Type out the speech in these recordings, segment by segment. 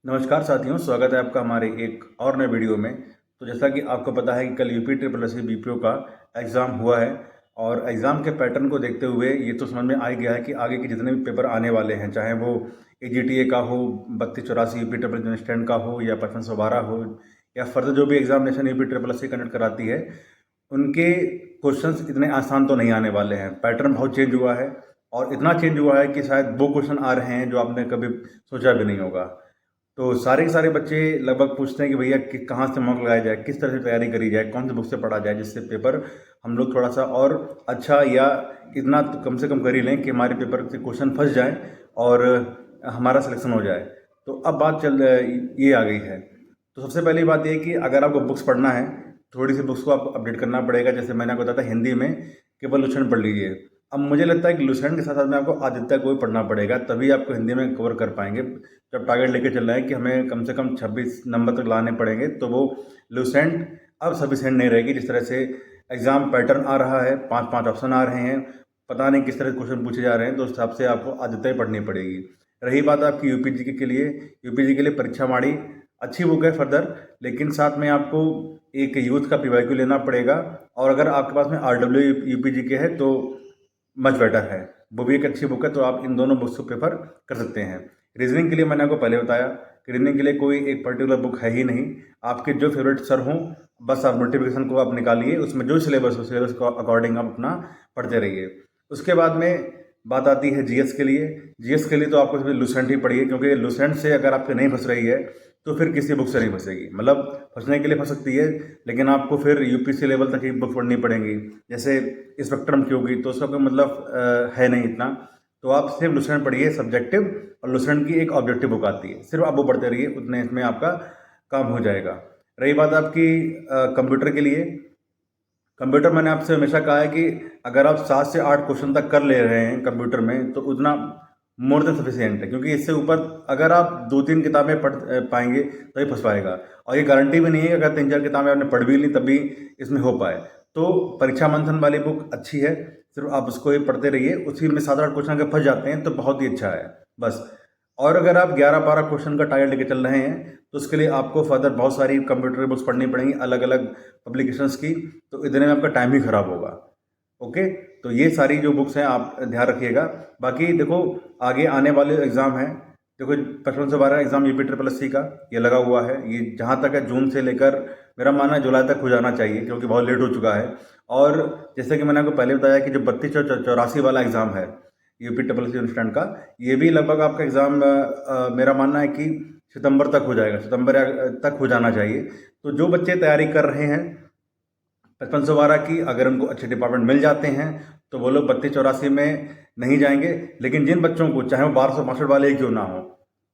नमस्कार साथियों, स्वागत है आपका हमारे एक और नए वीडियो में। तो जैसा कि आपको पता है कि कल UP triple S C BPO का एग्ज़ाम हुआ है और एग्ज़ाम के पैटर्न को देखते हुए ये तो समझ में आ ही गया है कि आगे के जितने भी पेपर आने वाले हैं, चाहे वो एजीटीए का हो, 3284 यूपी ट्रिपल स्टैंड का हो या 5512 हो या फर्दर जो भी examination UP triple S C conduct कराती है, उनके क्वेश्चंस इतने आसान तो नहीं आने वाले हैं। पैटर्न बहुत चेंज हुआ है और इतना चेंज हुआ है कि शायद वो क्वेश्चन आ रहे हैं जो आपने कभी सोचा भी नहीं होगा। तो सारे के सारे बच्चे लगभग पूछते हैं कि भैया कि कहाँ से मॉक लगाया जाए, किस तरह से तैयारी करी जाए, कौन सी बुक से पढ़ा जाए, जिससे पेपर हम लोग थोड़ा सा और अच्छा या इतना तो कम से कम कर ही लें कि हमारे पेपर से क्वेश्चन फंस जाए और हमारा सिलेक्शन हो जाए। तो अब बात ये आ गई है। तो सबसे पहली बात ये कि अगर आपको बुक्स पढ़ना है, थोड़ी सी बुक्स को आपको अपडेट करना पड़ेगा। जैसे मैंने आपको बताया था, हिंदी में केवल लुसेंट पढ़ लीजिए। अब मुझे लगता है कि लुसेंट के साथ साथ में आपको आदित्य को भी पढ़ना पड़ेगा, तभी आपको हिंदी में कवर कर पाएंगे। जब टारगेट लेके चल रहे हैं कि हमें कम से कम 26 नंबर तक लाने पड़ेंगे, तो वो लुसेंट अब सफिशिएंट नहीं रहेगी। जिस तरह से एग्ज़ाम पैटर्न आ रहा है, 5-5 ऑप्शन आ रहे हैं, पता नहीं किस तरह के क्वेश्चन पूछे जा रहे हैं, तो उस हिसाब से आपको आदित्य ही पढ़नी पड़ेगी। रही बात आपकी यूपीजी के लिए, यूपीजी के लिए परीक्षा माड़ी अच्छी बुक है फर्दर, लेकिन साथ में आपको एक यूथ का पीवाईक्यू लेना पड़ेगा। और अगर आपके पास में आरडब्ल्यू यूपीजी के है तो मच बेटर है, वो भी एक अच्छी बुक है। तो आप इन दोनों बुक्स को प्रेफर कर सकते हैं। रीजनिंग के लिए मैंने आपको पहले बताया कि रीजनिंग के लिए कोई एक पर्टिकुलर बुक है ही नहीं। आपके जो फेवरेट सर हों, बस आप नोटिफिकेशन को आप निकालिए, उसमें जो सिलेबस हो सिलेबस को अकॉर्डिंग आप अपना पढ़ते रहिए। उसके बाद में बात आती है जीएस के लिए। जीएस के लिए तो आपको सिर्फ लुसेंट ही पढ़िए, क्योंकि लुसेंट से अगर आपके नहीं फंस रही है तो फिर किसी बुक से नहीं फंसेगी। मतलब फंसने के लिए फंस सकती है, लेकिन आपको फिर यूपीसी लेवल तक ही बुक पढ़नी पड़ेंगी। जैसे स्पेक्ट्रम की होगी तो उसका कोई मतलब है नहीं इतना। तो आप सिर्फ लुसेंट पढ़िए सब्जेक्टिव, और लुसेंट की एक ऑब्जेक्टिव बुक आती है, सिर्फ आप वो पढ़ते रहिए, उतने इसमें आपका काम हो जाएगा। रही बात आपकी कंप्यूटर के लिए, कंप्यूटर मैंने आपसे हमेशा कहा है कि अगर आप 7 से 8 क्वेश्चन तक कर ले रहे हैं कंप्यूटर में, तो उतना मोर देन सफिशियंट है। क्योंकि इससे ऊपर अगर आप 2-3 किताबें पढ़ पाएंगे तभी फंस पाएगा। और ये गारंटी भी नहीं है कि अगर 3-4 किताबें आपने पढ़ भी ली तभी इसमें हो पाए। तो परीक्षा मंथन वाली बुक अच्छी है, सिर्फ आप उसको ही पढ़ते रहिए। उसी में 7-8 क्वेश्चन अगर फंस जाते हैं तो बहुत ही अच्छा है बस। और अगर आप 11-12 क्वेश्चन का टारगेट लेके चल रहे हैं, तो उसके लिए आपको फर्दर बहुत सारी कंप्यूटर की बुक्स पढ़नी पड़ेंगी, अलग अलग पब्लिकेशंस की। तो इतने में आपका टाइम ही खराब होगा। ओके, तो ये सारी जो बुक्स हैं आप ध्यान रखिएगा। बाकी देखो, आगे आने वाले एग्ज़ाम हैं। देखो, 5512 exam UP triple S C का ये लगा हुआ है। ये जहाँ तक है जून से लेकर मेरा मानना है जुलाई तक हो जाना चाहिए, क्योंकि बहुत लेट हो चुका है। और जैसे कि मैंने आपको पहले बताया कि जो 3284 वाला एग्ज़ाम है UP triple S C instant का, ये भी लगभग आपका एग्ज़ाम मेरा मानना है कि सितंबर तक हो जाएगा, सितंबर तक हो जाना चाहिए। तो जो बच्चे तैयारी कर रहे हैं 5512 की, अगर उनको अच्छे डिपार्टमेंट मिल जाते हैं तो वो लोग 3284 में नहीं जाएंगे। लेकिन जिन बच्चों को, चाहे वो 1262 वाले ही क्यों ना हो,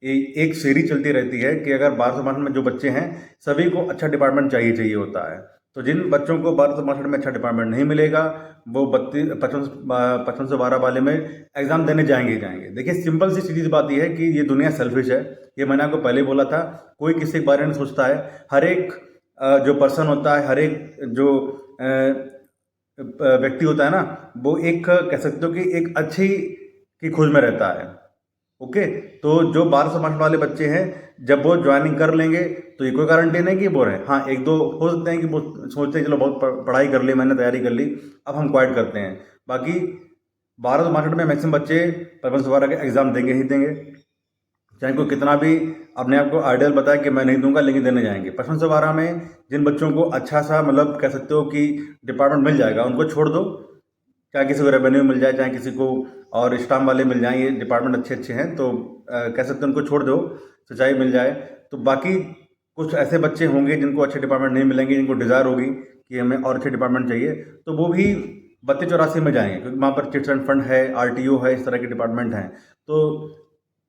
एक सीरीज चलती रहती है कि अगर 1262 में जो बच्चे हैं सभी को अच्छा डिपार्टमेंट चाहिए चाहिए होता है। तो जिन बच्चों को 1262 में अच्छा डिपार्टमेंट नहीं मिलेगा, वो 5512 वाले में एग्जाम देने जाएंगे ही जाएंगे। देखिए, सिंपल सी सीधी बात यह है कि ये दुनिया सेल्फिश है। ये मैंने आपको पहले बोला था। कोई किसी के बारे में सोचता है, हर एक जो पर्सन होता है, हर एक जो व्यक्ति होता है ना, वो एक कह सकते हो कि एक अच्छी की खोज में रहता है। ओके, तो जो 1262 वाले बच्चे हैं, जब वो ज्वाइनिंग कर लेंगे तो ये कोई गारंटी नहीं कि वो रहे। हाँ, एक दो हो सकते हैं कि वो सोचते हैं चलो बहुत पढ़ाई कर ली, मैंने तैयारी कर ली, अब हम क्वाइट करते हैं। बाकी 1262 में मैक्सिमम बच्चे 5512 के एग्ज़ाम देंगे ही देंगे, चाहे कोई कितना भी अपने आप को आइडियल बताए कि मैं नहीं दूंगा, लेकिन देने जाएंगे। 5512 में जिन बच्चों को अच्छा सा, मतलब कह सकते हो कि डिपार्टमेंट मिल जाएगा, उनको छोड़ दो। चाहे किसी को रेवेन्यू मिल जाए, चाहे किसी को और स्टाम्प वाले मिल जाएं, ये डिपार्टमेंट अच्छे अच्छे हैं, तो कह सकते हैं उनको छोड़ दो, सिंचाई मिल जाए। तो बाकी कुछ ऐसे बच्चे होंगे जिनको अच्छे डिपार्टमेंट नहीं मिलेंगे, जिनको डिज़ायर होगी कि हमें और अच्छे डिपार्टमेंट चाहिए, तो वो भी 3284 में जाएंगे, क्योंकि वहाँ पर चिट्स एंड फंड है, आरटीओ है, इस तरह के डिपार्टमेंट हैं। तो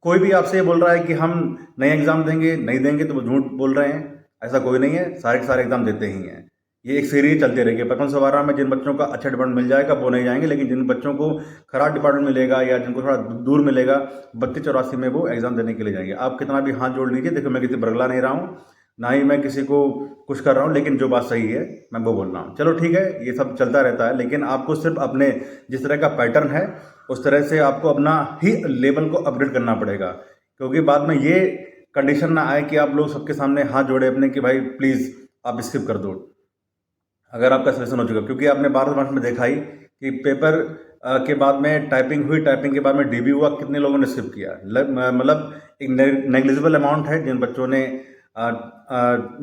कोई भी आपसे ये बोल रहा है कि हम नए एग्ज़ाम देंगे, नहीं देंगे, तो वो झूठ बोल रहे हैं। ऐसा कोई नहीं है, सारे के सारे एग्ज़ाम देते ही हैं। ये एक सीरीज चलती रहेगी। 5512 में जिन बच्चों का अच्छा डिपार्टमेंट मिल जाएगा वो नहीं जाएंगे, लेकिन जिन बच्चों को खराब डिपार्टमेंट मिलेगा या जिनको थोड़ा दूर मिलेगा, 3284 में वो एग्ज़ाम देने के लिए जाएंगे। आप कितना भी हाथ जोड़ लीजिए, देखो मैं किसी बरगला नहीं रहा हूँ, ना ही मैं किसी को कुछ कर रहा हूँ, लेकिन जो बात सही है मैं वो बोल रहा हूँ। चलो ठीक है, ये सब चलता रहता है, लेकिन आपको सिर्फ अपने जिस तरह का पैटर्न है उस तरह से आपको अपना ही लेवल को अपग्रेड करना पड़ेगा। क्योंकि बाद में ये कंडीशन ना आए कि आप लोग सबके सामने हाथ जोड़े अपने कि भाई प्लीज़ आप स्किप कर दो अगर आपका सिलेक्शन हो चुका, क्योंकि आपने 12 मार्च में देखा ही कि पेपर के बाद में टाइपिंग हुई, टाइपिंग के बाद में डीबी हुआ, कितने लोगों ने स्किप किया। मतलब एक नेग्लिजिबल अमाउंट है जिन बच्चों ने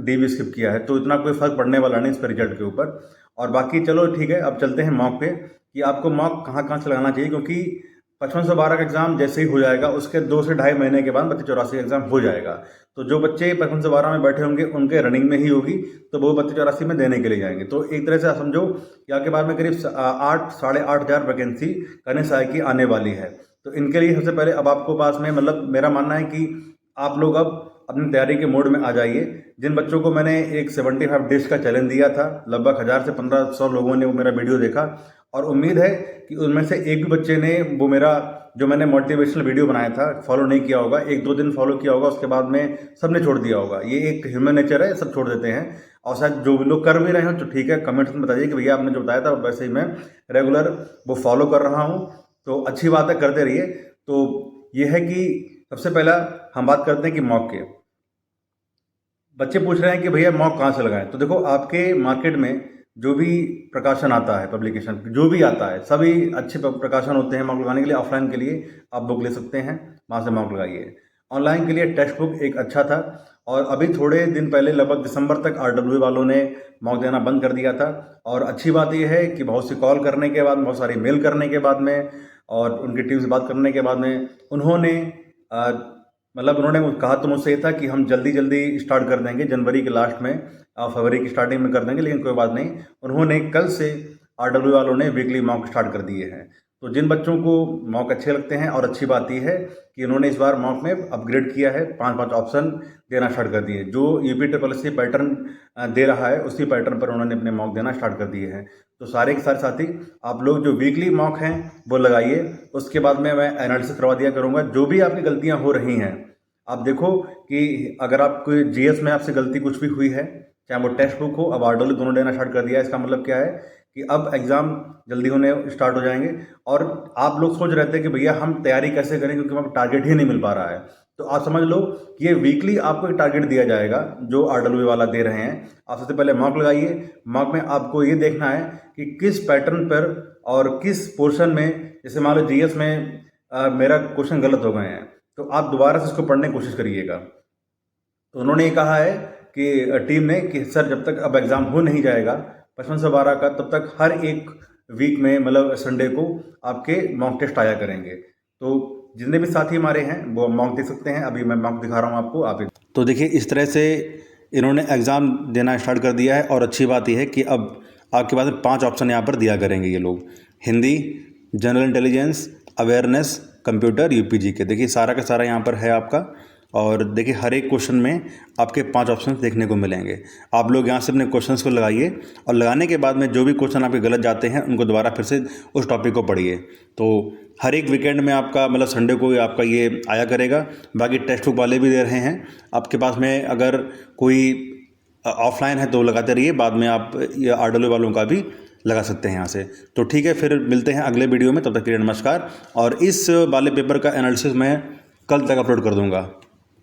डीबी स्किप किया है, तो इतना कोई फर्क पड़ने वाला नहीं इस पर रिजल्ट के ऊपर। और बाकी चलो ठीक है, अब चलते हैं मॉक पे कि आपको मॉक कहाँ कहाँ से लगाना चाहिए, क्योंकि 5512 का एग्जाम जैसे ही हो जाएगा उसके 2 से ढाई महीने के बाद 3284 का एग्जाम हो जाएगा। तो जो बच्चे 5512 में बैठे होंगे उनके रनिंग में ही होगी, तो वो 3284 में देने के लिए जाएंगे। तो एक तरह से आप समझो कि आपके बाद में करीब 8 साढ़े 8,000 वैकेंसी कन्या सहायक की आने वाली है। तो इनके लिए सबसे पहले अब आपको पास में, मतलब मेरा मानना है कि आप लोग अब अपनी तैयारी के मोड में आ जाइए। जिन बच्चों को मैंने एक 75 डेज का चैलेंज दिया था, लगभग 1000 से 1500 लोगों ने वो मेरा वीडियो देखा, और उम्मीद है कि उनमें से एक भी बच्चे ने वो मेरा जो मैंने मोटिवेशनल वीडियो बनाया था फॉलो नहीं किया होगा। 1-2 दिन फॉलो किया होगा, उसके बाद में सबने छोड़ दिया होगा। ये एक ह्यूमन नेचर है, सब छोड़ देते हैं। और शायद जो भी लोग कर भी रहे हो तो ठीक है, कमेंट्स में बताइए कि भैया आपने जो बताया था वैसे ही मैं रेगुलर वो फॉलो कर रहा हूँ। तो अच्छी बात है, करते रहिए। तो ये है कि सबसे पहला हम बात करते हैं कि मॉक के। बच्चे पूछ रहे हैं कि भैया मॉक कहाँ से लगाएं। तो देखो, आपके मार्केट में जो भी प्रकाशन आता है, पब्लिकेशन जो भी आता है, सभी अच्छे प्रकाशन होते हैं मॉक लगाने के लिए। ऑफलाइन के लिए आप बुक ले सकते हैं, वहाँ से मॉक लगाइए। ऑनलाइन के लिए टेक्स्ट बुक एक अच्छा था, और अभी थोड़े दिन पहले लगभग दिसंबर तक RWA वालों ने मॉक देना बंद कर दिया था। और अच्छी बात यह है कि बहुत सी कॉल करने के बाद, बहुत सारी मेल करने के बाद में, और उनकी टीम से बात करने के बाद में उन्होंने उन्होंने कहा तो मुझसे ये था कि हम जल्दी जल्दी स्टार्ट कर देंगे, जनवरी के लास्ट में, फरवरी की स्टार्टिंग में कर देंगे। लेकिन कोई बात नहीं, उन्होंने कल से RWA वालों ने वीकली मॉक स्टार्ट कर दिए हैं। तो जिन बच्चों को मॉक अच्छे लगते हैं, और अच्छी बात यह है कि उन्होंने इस बार मॉक में अपग्रेड किया है, 5-5 ऑप्शन देना स्टार्ट कर दिए। जो UPSSC पैटर्न दे रहा है उसी पैटर्न पर उन्होंने अपने मॉक देना स्टार्ट कर दिए हैं। तो सारे के सारे साथी आप लोग जो वीकली मॉक हैं वो लगाइए। उसके बाद में मैं एनालिसिस करवा दिया करूँगा। जो भी आपकी गलतियाँ हो रही हैं, आप देखो कि अगर आपको GS में आपसे गलती कुछ भी हुई है, चाहे वो टेक्स्ट बुक हो, अब RWA दोनों देना स्टार्ट कर दिया है। इसका मतलब क्या है कि अब एग्ज़ाम जल्दी होने स्टार्ट हो जाएंगे। और आप लोग सोच रहे थे कि भैया हम तैयारी कैसे करें, क्योंकि हमें टारगेट ही नहीं मिल पा रहा है। तो आप समझ लो कि ये वीकली आपको एक टारगेट दिया जाएगा जो RWA वाला दे रहे हैं। आप सबसे पहले मॉक लगाइए। मॉक में आपको ये देखना है कि किस पैटर्न पर और किस पोर्शन में, जैसे मान लो GS में मेरा क्वेश्चन गलत हो गए हैं, तो आप दोबारा से इसको पढ़ने की कोशिश करिएगा। तो उन्होंने ये कहा है कि टीम ने कि सर जब तक अब एग्ज़ाम हो नहीं जाएगा 5512 का, तब तक हर एक वीक में, मतलब संडे को आपके मॉक टेस्ट आया करेंगे। तो जितने भी साथी हमारे हैं वो मॉक दे सकते हैं। अभी मैं मॉक दिखा रहा हूँ आपको। आप तो देखिए, इस तरह से इन्होंने एग्ज़ाम देना स्टार्ट कर दिया है। और अच्छी बात यह है कि अब आपके पास 5 ऑप्शन यहाँ पर दिया करेंगे ये लोग: Hindi, general intelligence, awareness, computer, UPG के। देखिए सारा का सारा यहाँ पर है आपका। और देखिए हर एक क्वेश्चन में आपके 5 ऑप्शन देखने को मिलेंगे। आप लोग यहाँ से अपने क्वेश्चंस को लगाइए, और लगाने के बाद में जो भी क्वेश्चन आपके गलत जाते हैं उनको दोबारा फिर से उस टॉपिक को पढ़िए। तो हर एक वीकेंड में आपका, मतलब संडे को आपका ये आया करेगा। बाकी टेक्स्ट बुक वाले भी दे रहे हैं आपके पास में। अगर कोई ऑफलाइन है तो लगाते रहिए, बाद में आप ये RWA वालों का भी लगा सकते हैं यहाँ से। तो ठीक है, फिर मिलते हैं अगले वीडियो में। तब तक के लिए नमस्कार। और इस वाले पेपर का एनालिसिस मैं कल तक अपलोड कर दूँगा।